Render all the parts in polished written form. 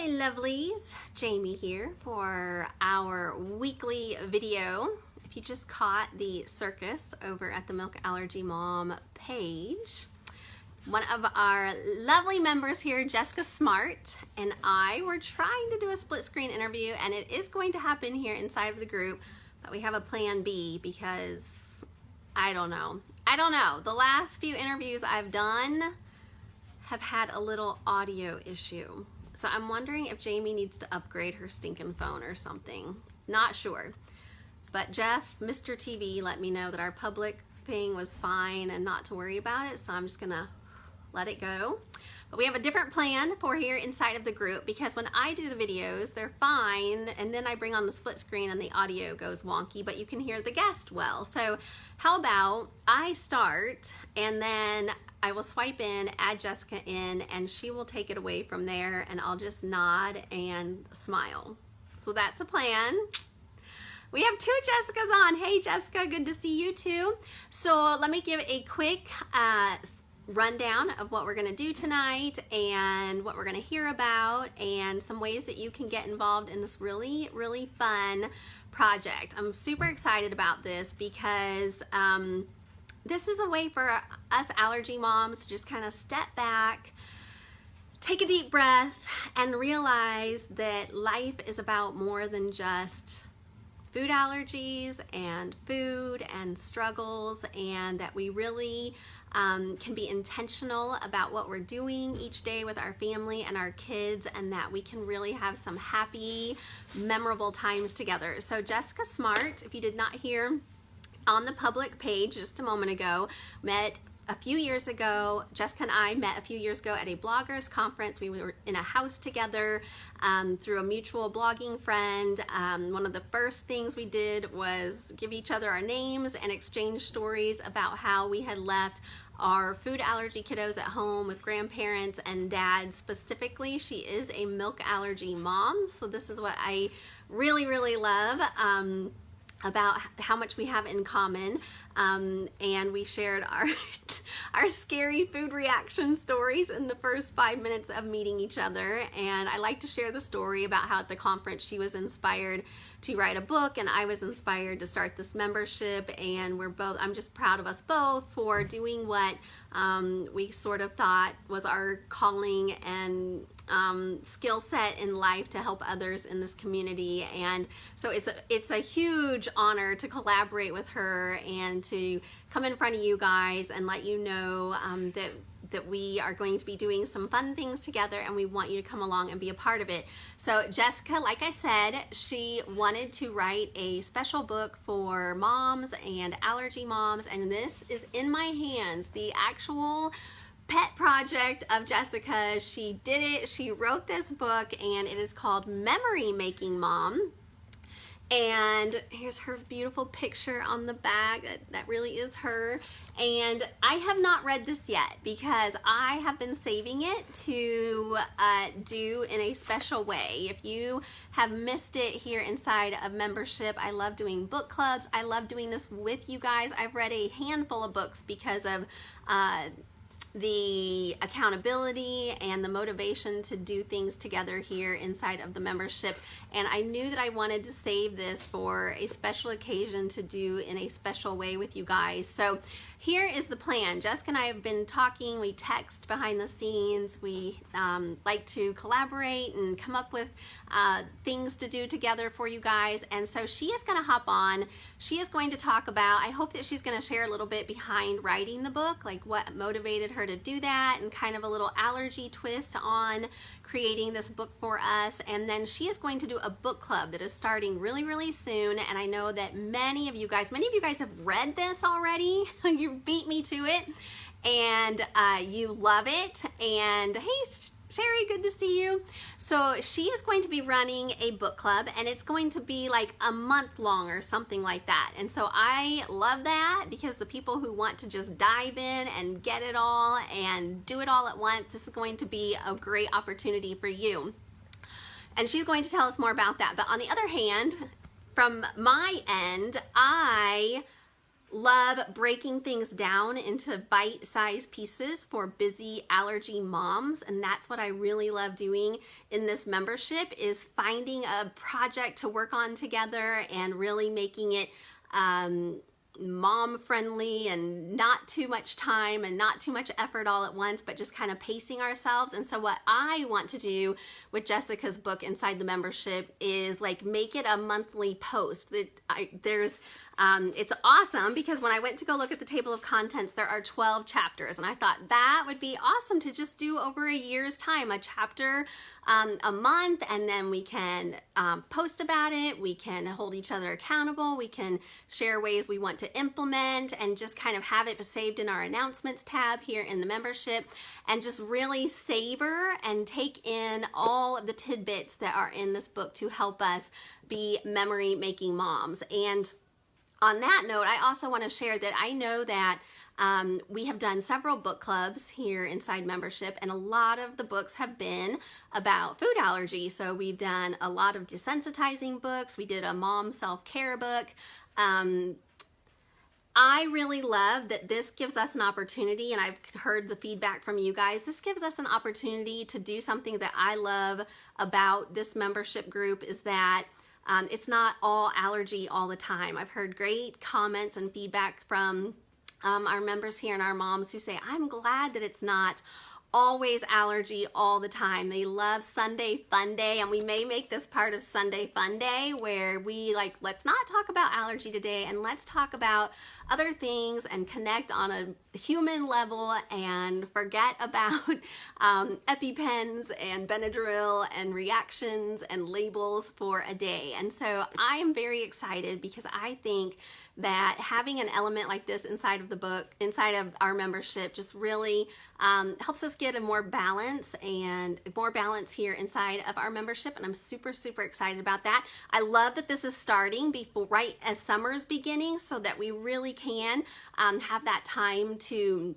Hi lovelies, Jamie here for our weekly video. If you just caught the circus over at the Milk Allergy Mom page, one of our lovely members here, Jessica Smartt, and I were trying to do a split screen interview, and it is going to happen here inside of the group, but we have a plan B because I don't know. The last few interviews I've done have had a little audio issue. So I'm wondering if Jamie needs to upgrade her stinking phone or something. Not sure. But Jeff, Mr. TV, let me know that our public thing was fine and not to worry about it. So I'm just gonna let it go. But we have a different plan for here inside of the group, because when I do the videos, they're fine. And then I bring on the split screen and the audio goes wonky, but you can hear the guest well. So how about I start and then I will swipe in, add Jessica in, and she will take it away from there, and I'll just nod and smile. So that's the plan. We have two Jessicas on. Hey Jessica, good to see you too. So let me give a quick rundown of what we're gonna do tonight and what we're gonna hear about and some ways that you can get involved in this really, really fun project. I'm super excited about this because this is a way for us allergy moms to just kind of step back, take a deep breath, and realize that life is about more than just food allergies and food and struggles, and that we really can be intentional about what we're doing each day with our family and our kids, and that we can really have some happy, memorable times together. So Jessica Smartt, if you did not hear on the public page just a moment ago, met a few years ago. Jessica and I met a few years ago at a bloggers conference. We were in a house together through a mutual blogging friend. One of the first things we did was give each other our names and exchange stories about how we had left our food allergy kiddos at home with grandparents and dad specifically. She is a milk allergy mom, so this is what I really, really love about how much we have in common, and we shared our scary food reaction stories in the first 5 minutes of meeting each other. And I like to share the story about how at the conference she was inspired to write a book and I was inspired to start this membership, and I'm just proud of us both for doing what we sort of thought was our calling and skill set in life to help others in this community. And so it's a huge honor to collaborate with her and to come in front of you guys and let you know that we are going to be doing some fun things together, and we want you to come along and be a part of it. So Jessica, like I said, she wanted to write a special book for moms and allergy moms, and this is in my hands, the actual pet project of Jessica. She did it. She wrote this book, and it is called Memory Making Mom. And here's her beautiful picture on the back. That really is her. And I have not read this yet because I have been saving it to do in a special way. If you have missed it here inside of membership, I love doing book clubs. I love doing this with you guys. I've read a handful of books because of the accountability and the motivation to do things together here inside of the membership. And I knew that I wanted to save this for a special occasion to do in a special way with you guys. So here is the plan. Jessica and I have been talking. We text behind the scenes. We like to collaborate and come up with things to do together for you guys. And so she is going to hop on. She is going to talk about, I hope that she's going to share a little bit behind writing the book, like what motivated her to do that, and kind of a little allergy twist on creating this book for us. And then she is going to do a book club that is starting really, really soon. And I know that many of you guys have read this already. You beat me to it, and you love it. And hey, Sherry, good to see you. So she is going to be running a book club, and it's going to be like a month long or something like that. And so I love that, because the people who want to just dive in and get it all and do it all at once, this is going to be a great opportunity for you. And she's going to tell us more about that. But on the other hand, from my end, I love breaking things down into bite-sized pieces for busy allergy moms, and that's what I really love doing in this membership, is finding a project to work on together and really making it mom friendly and not too much time and not too much effort all at once, but just kind of pacing ourselves. And so what I want to do with Jessica's book inside the membership is like make it a monthly post. It's awesome because when I went to go look at the table of contents, there are 12 chapters, and I thought that would be awesome to just do over a year's time, a chapter a month, and then we can post about it, we can hold each other accountable, we can share ways we want to implement, and just kind of have it saved in our announcements tab here in the membership, and just really savor and take in all of the tidbits that are in this book to help us be memory making moms. And on that note, I also want to share that I know that we have done several book clubs here inside membership, and a lot of the books have been about food allergy. So we've done a lot of desensitizing books. We did a mom self-care book. I really love that this gives us an opportunity, and I've heard the feedback from you guys, this gives us an opportunity to do something that I love about this membership group, is that it's not all allergy all the time. I've heard great comments and feedback from our members here and our moms who say, I'm glad that it's not always allergy all the time. They love Sunday Fun Day, and we may make this part of Sunday Fun Day where we like, let's not talk about allergy today, and let's talk about other things and connect on a human level and forget about EpiPens and Benadryl and reactions and labels for a day. And so I am very excited because I think that having an element like this inside of the book, inside of our membership, just really helps us get a more balance here inside of our membership, and I'm super, super excited about that. I love that this is starting before, right as summer is beginning, so that we really can have that time to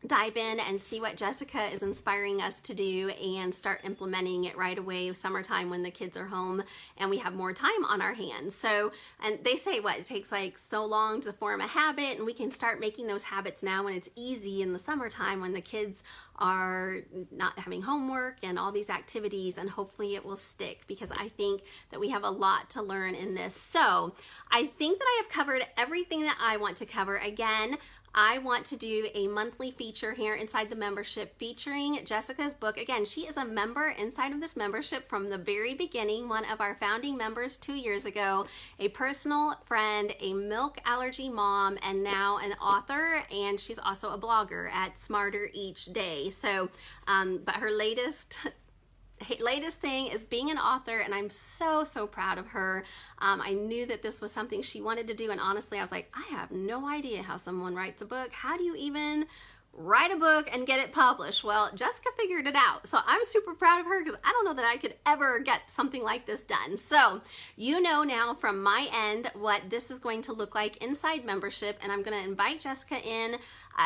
dive in and see what Jessica is inspiring us to do and start implementing it right away summertime when the kids are home and we have more time on our hands. So, and they say what, it takes like so long to form a habit, and we can start making those habits now when it's easy in the summertime when the kids are not having homework and all these activities, and hopefully it will stick because I think that we have a lot to learn in this. So I think that I have covered everything that I want to cover. Again, I want to do a monthly feature here inside the membership featuring Jessica's book. Again, she is a member inside of this membership from the very beginning, one of our founding members 2 years ago, a personal friend, a milk allergy mom, and now an author, and she's also a blogger at Smarter Each Day. So, but her latest thing is being an author, and I'm so, so proud of her. I knew that this was something she wanted to do, and honestly, I was like, I have no idea how someone writes a book. How do you even write a book and get it published? Well, Jessica figured it out, so I'm super proud of her because I don't know that I could ever get something like this done. So you know now from my end what this is going to look like inside membership, and I'm going to invite Jessica in.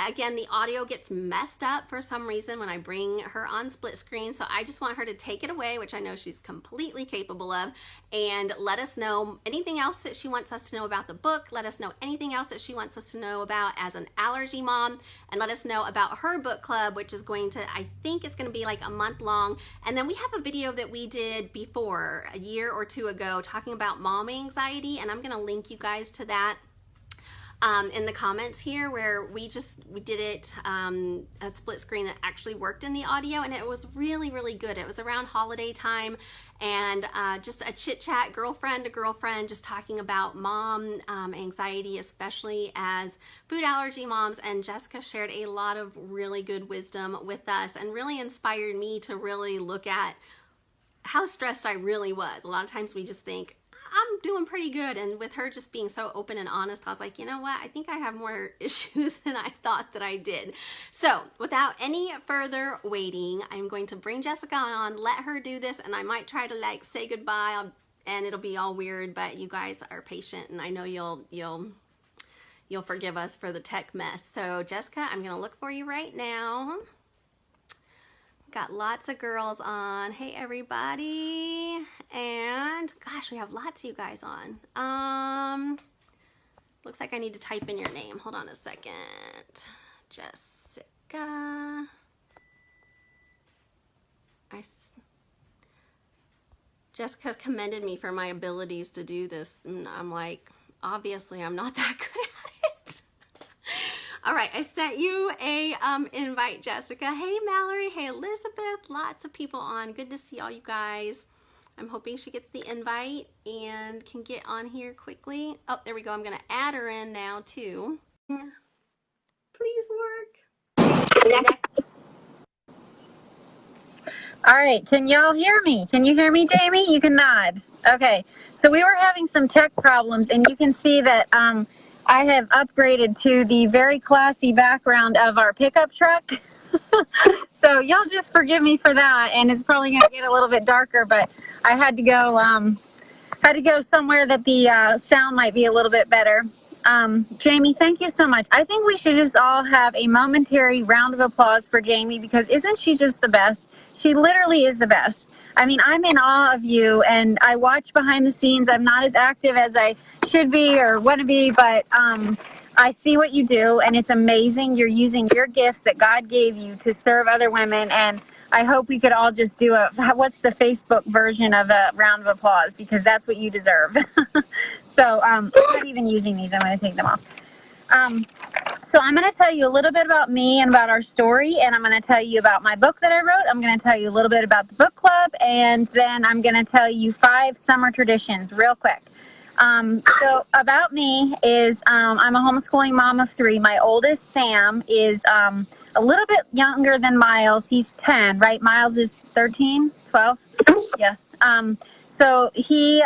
Again, the audio gets messed up for some reason when I bring her on split screen, so I just want her to take it away, which I know she's completely capable of, and let us know anything else that she wants us to know about the book. Let us know anything else that she wants us to know about as an allergy mom, and let us know about her book club, which is going to, I think it's going to be like a month long. And then we have a video that we did before, a year or two ago, talking about mom anxiety, and I'm going to link you guys to that in the comments here, where we did it a split screen that actually worked in the audio, and it was really, really good. It was around holiday time, and just a chit chat, girlfriend to girlfriend, just talking about mom anxiety, especially as food allergy moms. And Jessica shared a lot of really good wisdom with us and really inspired me to really look at how stressed I really was. A lot of times we just think, I'm doing pretty good, and with her just being so open and honest, I was like, you know what, I think I have more issues than I thought that I did. So without any further waiting, I'm going to bring Jessica on, let her do this, and I might try to like say goodbye, and it'll be all weird, but you guys are patient, and I know you'll forgive us for the tech mess. So Jessica, I'm gonna look for you right now. Got lots of girls on. Hey everybody. And gosh, we have lots of you guys on. Looks like I need to type in your name. Hold on a second. Jessica. Jessica commended me for my abilities to do this. And I'm like, obviously I'm not that good at it. All right, I sent you a invite, Jessica. Hey, Mallory. Hey, Elizabeth. Lots of people on. Good to see all you guys. I'm hoping she gets the invite and can get on here quickly. Oh, there we go. I'm going to add her in now, too. Please work. All right, can y'all hear me? Can you hear me, Jamie? You can nod. Okay, so we were having some tech problems, and you can see that I have upgraded to the very classy background of our pickup truck. So y'all just forgive me for that, and it's probably going to get a little bit darker, but I had to go somewhere that the sound might be a little bit better. Jamie, thank you so much. I think we should just all have a momentary round of applause for Jamie, because isn't she just the best? She literally is the best. I mean, I'm in awe of you, and I watch behind the scenes. I'm not as active as I should be or want to be, but I see what you do, and it's amazing. You're using your gifts that God gave you to serve other women, and I hope we could all just do what's the Facebook version of a round of applause, because that's what you deserve. So I'm not even using these. I'm going to take them off. So I'm going to tell you a little bit about me and about our story, and I'm going to tell you about my book that I wrote. I'm going to tell you a little bit about the book club, and then I'm going to tell you 5 summer traditions real quick. So about me is I'm a homeschooling mom of 3. My oldest, Sam, is a little bit younger than Miles. He's 10, right? Miles is 13, 12? Yes. So he,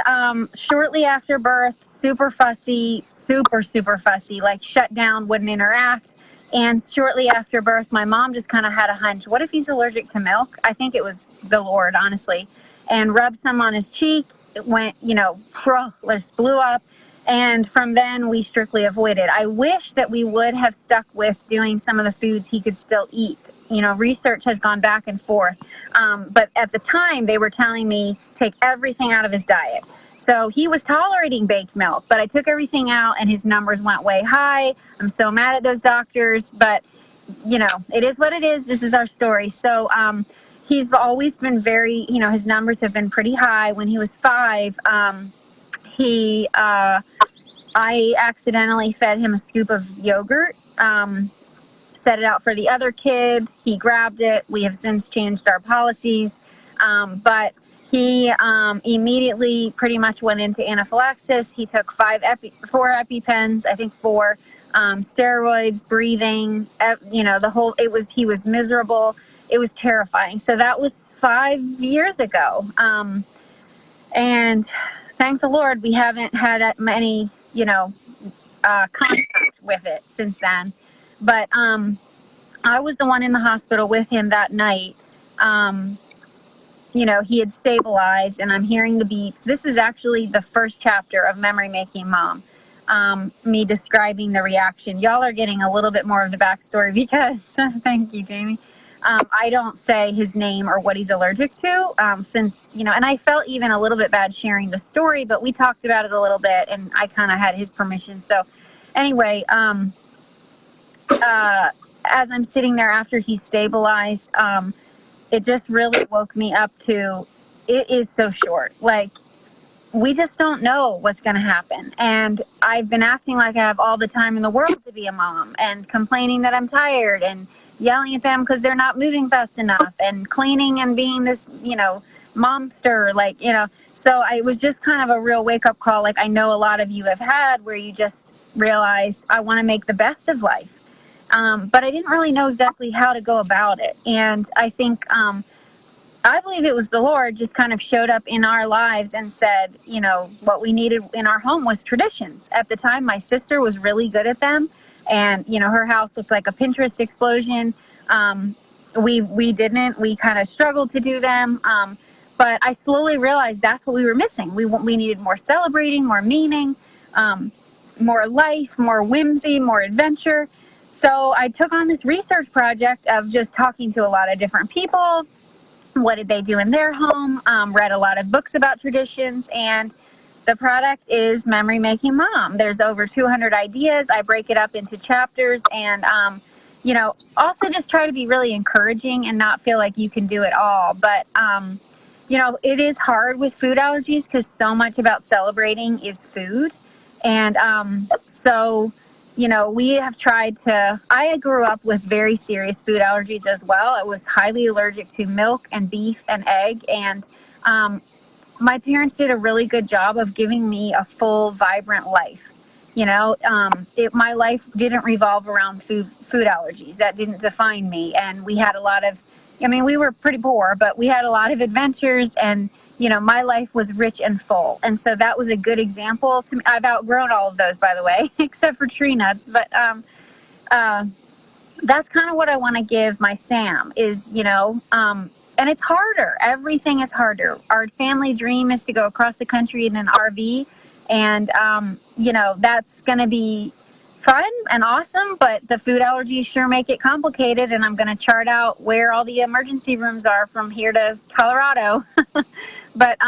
shortly after birth, super fussy, super fussy, like shut down, wouldn't interact. And shortly after birth, my mom just kind of had a hunch. What if he's allergic to milk? I think it was the Lord, honestly. And rubbed some on his cheek. It went, just blew up. And from then, we strictly avoided. I wish that we would have stuck with doing some of the foods he could still eat. Research has gone back and forth. But at the time, they were telling me, take everything out of his diet. So he was tolerating baked milk, but I took everything out and his numbers went way high. I'm so mad at those doctors, but it is what it is. This is our story. So he's always been very, his numbers have been pretty high. When he was 5, I accidentally fed him a scoop of yogurt, set it out for the other kid. He grabbed it. We have since changed our policies. But he immediately pretty much went into anaphylaxis. He took 4 EpiPens, I think 4, steroids, breathing, he was miserable. It was terrifying. So that was 5 years ago. And thank the Lord, we haven't had many, contact with it since then. But I was the one in the hospital with him that night. He had stabilized, and I'm hearing the beeps. This is actually the first chapter of Memory Making Mom, me describing the reaction. Y'all are getting a little bit more of the backstory because, thank you, Jamie, I don't say his name or what he's allergic to, since, and I felt even a little bit bad sharing the story, but we talked about it a little bit, and I kind of had his permission. So anyway, as I'm sitting there after he stabilized, it just really woke me up to, it is so short. Like, we just don't know what's going to happen. And I've been acting like I have all the time in the world to be a mom, and complaining that I'm tired, and yelling at them because they're not moving fast enough, and cleaning and being this, momster, So it was just kind of a real wake-up call, like I know a lot of you have had, where you just realize, I want to make the best of life. But I didn't really know exactly how to go about it. And I think, I believe it was the Lord just kind of showed up in our lives and said, what we needed in our home was traditions. At the time, my sister was really good at them. And, her house looked like a Pinterest explosion. We didn't. We kind of struggled to do them. But I slowly realized that's what we were missing. We needed more celebrating, more meaning, more life, more whimsy, more adventure. So I took on this research project of just talking to a lot of different people. What did they do in their home? Read a lot of books about traditions. And The product is Memory Making Mom. There's over 200 ideas. I break it up into chapters and, also just try to be really encouraging and not feel like you can do it all. But, it is hard with food allergies because so much about celebrating is food. And we have tried to, I grew up with very serious food allergies as well. I was highly allergic to milk and beef and egg. And my parents did a really good job of giving me a full, vibrant life. My life didn't revolve around food allergies. That didn't define me. And we had we were pretty poor, but we had a lot of adventures, and my life was rich and full. And so that was a good example to me. I've outgrown all of those, by the way, except for tree nuts. But that's kind of what I want to give my Sam is, and it's harder. Everything is harder. Our family dream is to go across the country in an RV. And, that's going to be fun and awesome, but the food allergies sure make it complicated. And I'm going to chart out where all the emergency rooms are from here to Colorado. But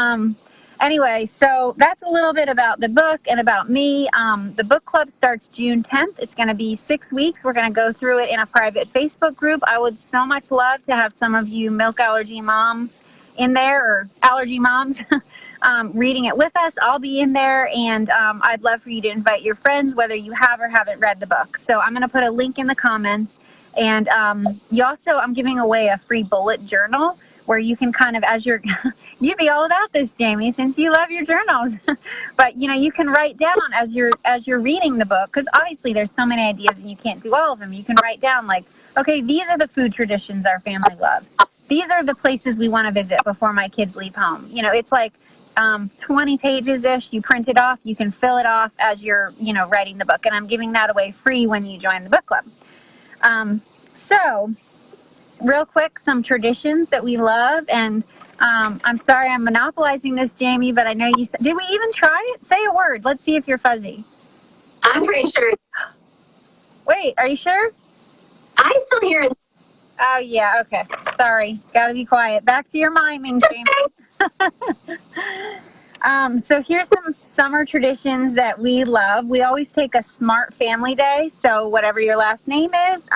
anyway, so that's a little bit about the book and about me. The book club starts June 10th. It's going to be 6 weeks. We're going to go through it in a private Facebook group. I would so much love to have some of you milk allergy moms in there, or allergy moms, reading it with us. I'll be in there, and I'd love for you to invite your friends, whether you have or haven't read the book. So I'm going to put a link in the comments. And I'm giving away a free bullet journal where you can kind of, you'd be all about this, Jamie, since you love your journals. But, you can write down as you're reading the book, because obviously there's so many ideas and you can't do all of them. You can write down like, okay, these are the food traditions our family loves. These are the places we want to visit before my kids leave home. It's like 20 pages-ish. You print it off. You can fill it off as you're, writing the book. And I'm giving that away free when you join the book club. So real quick, some traditions that we love. And I'm sorry I'm monopolizing this, Jamie, but I know you said, did we even try it? Say a word. Let's see if you're fuzzy. I'm pretty sure. Wait, are you sure? I still hear it. Oh, yeah. Okay. Sorry. Got to be quiet. Back to your miming, Jamie. So here's some summer traditions that we love. We always take a Smartt family day. So whatever your last name is,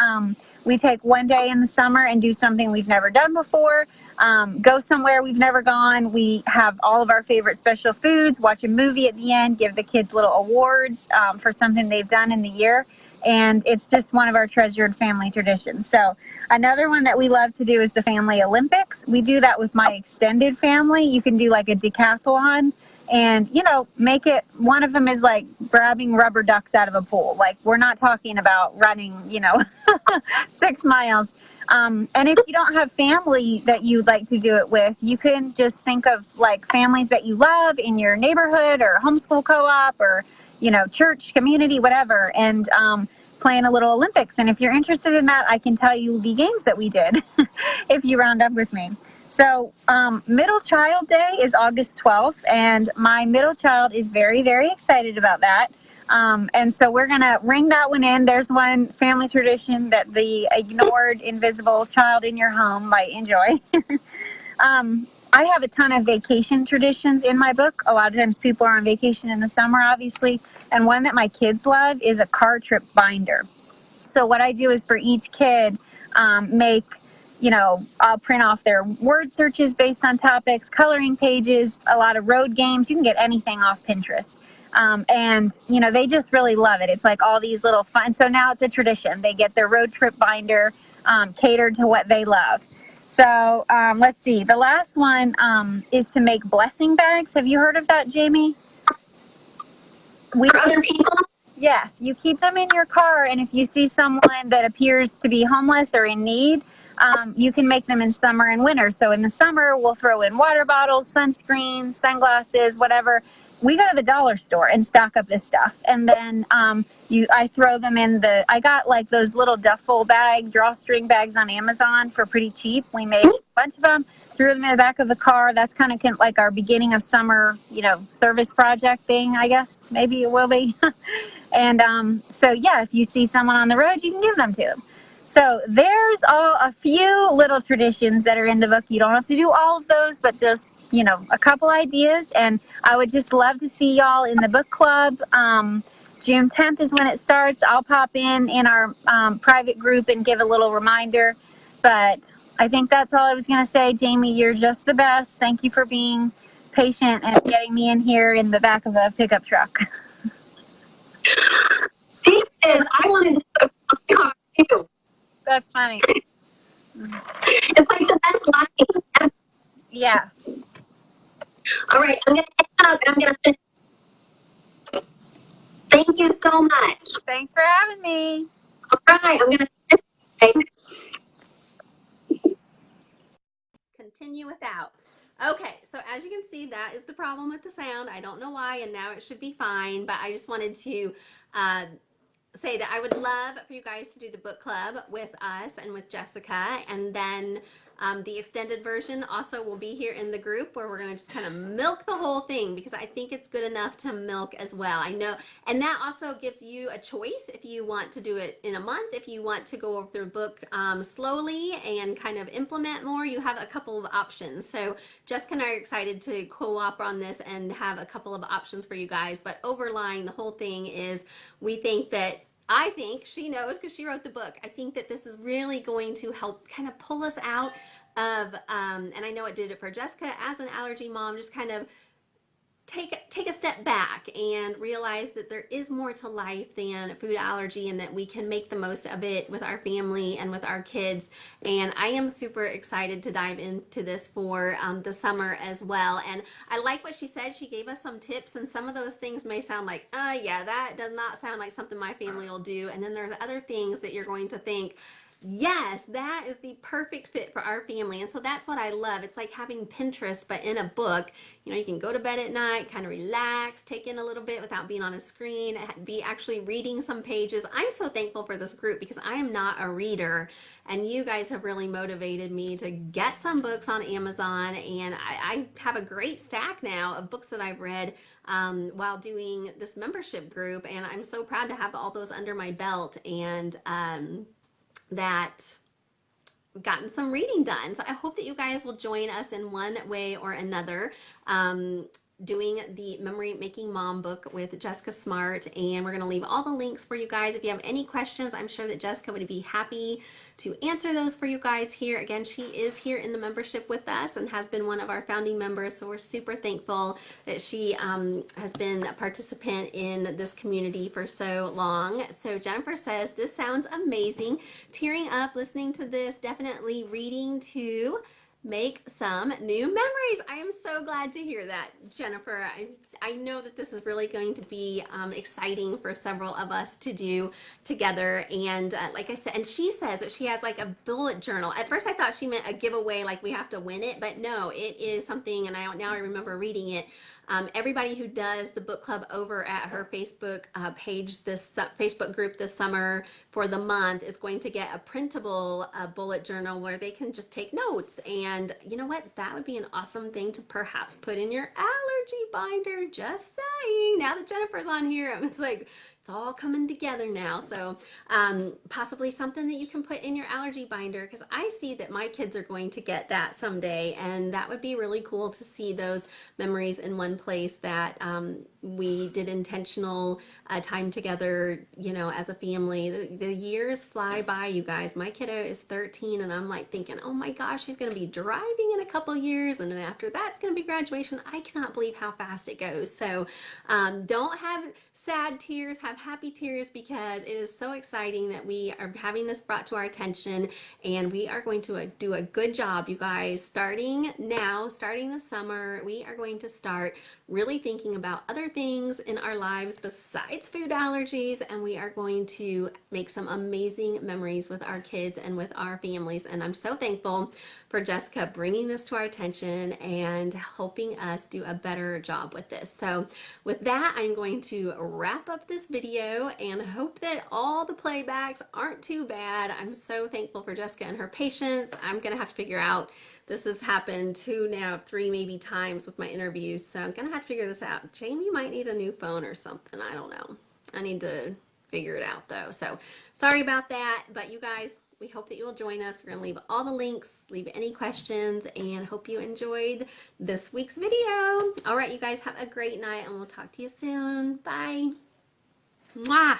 we take one day in the summer and do something we've never done before. Go somewhere we've never gone. We have all of our favorite special foods, watch a movie at the end, give the kids little awards for something they've done in the year. And it's just one of our treasured family traditions. So another one that we love to do is the Family Olympics. We do that with my extended family. You can do like a decathlon and, make it, one of them is like grabbing rubber ducks out of a pool. Like, we're not talking about running, 6 miles. And if you don't have family that you'd like to do it with, you can just think of like families that you love in your neighborhood or homeschool co-op or church, community, whatever, and plan a little Olympics. And if you're interested in that, I can tell you the games that we did if you round up with me. So Middle Child Day is August 12th, and my middle child is very, very excited about that. And so we're going to ring that one in. There's one family tradition that the ignored, invisible child in your home might enjoy. I have a ton of vacation traditions in my book. A lot of times people are on vacation in the summer, obviously. And one that my kids love is a car trip binder. So what I do is for each kid, I'll print off their word searches based on topics, coloring pages, a lot of road games. You can get anything off Pinterest. And they just really love it. It's like all these little fun. So now it's a tradition. They get their road trip binder catered to what they love. So let's see. The last one is to make blessing bags. Have you heard of that, Jamie? For other people? Yes. You keep them in your car, and if you see someone that appears to be homeless or in need, you can make them in summer and winter. So in the summer, we'll throw in water bottles, sunscreens, sunglasses, whatever. We go to the dollar store and stock up this stuff. And then I throw them in I got like those little duffel bag, drawstring bags on Amazon for pretty cheap. We made a bunch of them, threw them in the back of the car. That's kind of like our beginning of summer, service project thing, I guess. Maybe it will be. And so, yeah, if you see someone on the road, you can give them to them. So there's a few little traditions that are in the book. You don't have to do all of those, but just a couple ideas, and I would just love to see y'all in the book club. June 10th is when it starts. I'll pop in our private group and give a little reminder. But I think that's all I was going to say. Jamie, you're just the best. Thank you for being patient and getting me in here in the back of a pickup truck. See, I wanted to put a car too. That's funny. It's like the best life. Yes. All right, I'm going to head up and I'm going to finish. Thank you so much. Thanks for having me. All right, I'm going to finish. Continue without. Okay, so as you can see, that is the problem with the sound. I don't know why, and now it should be fine, but I just wanted to say that I would love for you guys to do the book club with us and with Jessica, and then the extended version also will be here in the group where we're going to just kind of milk the whole thing, because I think it's good enough to milk as well. I know, and that also gives you a choice if you want to do it in a month, if you want to go over the book slowly and kind of implement more. You have a couple of options. So Jessica and I are excited to co-op on this and have a couple of options for you guys, but overlying the whole thing is I think she knows because she wrote the book. I think that this is really going to help kind of pull us out of, and I know it did it for Jessica as an allergy mom, just kind of take a step back and realize that there is more to life than food allergy, and that we can make the most of it with our family and with our kids. And I am super excited to dive into this for the summer as well. And I like what she said. She gave us some tips, and some of those things may sound like, yeah, that does not sound like something my family will do. And then there are other things that you're going to think, yes, that is the perfect fit for our family. And so that's what I love. It's like having Pinterest, but in a book. You can go to bed at night, kind of relax, take in a little bit without being on a screen, be actually reading some pages. I'm so thankful for this group because I am not a reader, and you guys have really motivated me to get some books on Amazon. And I have a great stack now of books that I've read while doing this membership group. And I'm so proud to have all those under my belt, and that gotten some reading done. So I hope that you guys will join us in one way or another, doing the Memory Making Mom book with Jessica Smartt. And we're going to leave all the links for you guys. If you have any questions, I'm sure that Jessica would be happy to answer those for you guys here. Again, she is here in the membership with us and has been one of our founding members. So we're super thankful that she has been a participant in this community for so long. So Jennifer says, this sounds amazing. Tearing up listening to this, definitely reading to make some new memories. I am so glad to hear that, Jennifer. I know that this is really going to be exciting for several of us to do together. And like I said, and she says that she has like a bullet journal. At first I thought she meant a giveaway, like we have to win it, but no, it is something, and now I remember reading it. Everybody who does the book club over at her Facebook page, this Facebook group this summer for the month, is going to get a printable bullet journal where they can just take notes. And you know what? That would be an awesome thing to perhaps put in your allergy binder. Just saying. Now that Jennifer's on here, it's like, it's all coming together now. So possibly something that you can put in your allergy binder, because I see that my kids are going to get that someday, and that would be really cool to see those memories in one place, that we did intentional time together, as a family. The years fly by, you guys. My kiddo is 13, and I'm like thinking, oh my gosh, she's going to be driving in a couple years, and then after that's going to be graduation. I cannot believe how fast it goes. So don't have sad tears, have happy tears, because it is so exciting that we are having this brought to our attention, and we are going to do a good job, you guys. Starting now, starting the summer, we are going to start really thinking about other things in our lives besides food allergies, and we are going to make some amazing memories with our kids and with our families. And I'm so thankful for Jessica bringing this to our attention and helping us do a better job with this. So with that, I'm going to wrap up this video and hope that all the playbacks aren't too bad. I'm so thankful for Jessica and her patience. I'm gonna have to figure out, this has happened 2, now 3 maybe times with my interviews, so I'm gonna have to figure this out. Jamie might need a new phone or something, I don't know. I need to figure it out though. So Sorry about that, but you guys, we hope that you will join us. We're going to leave all the links, leave any questions, and hope you enjoyed this week's video. All right, you guys have a great night, and we'll talk to you soon. Bye. Mwah.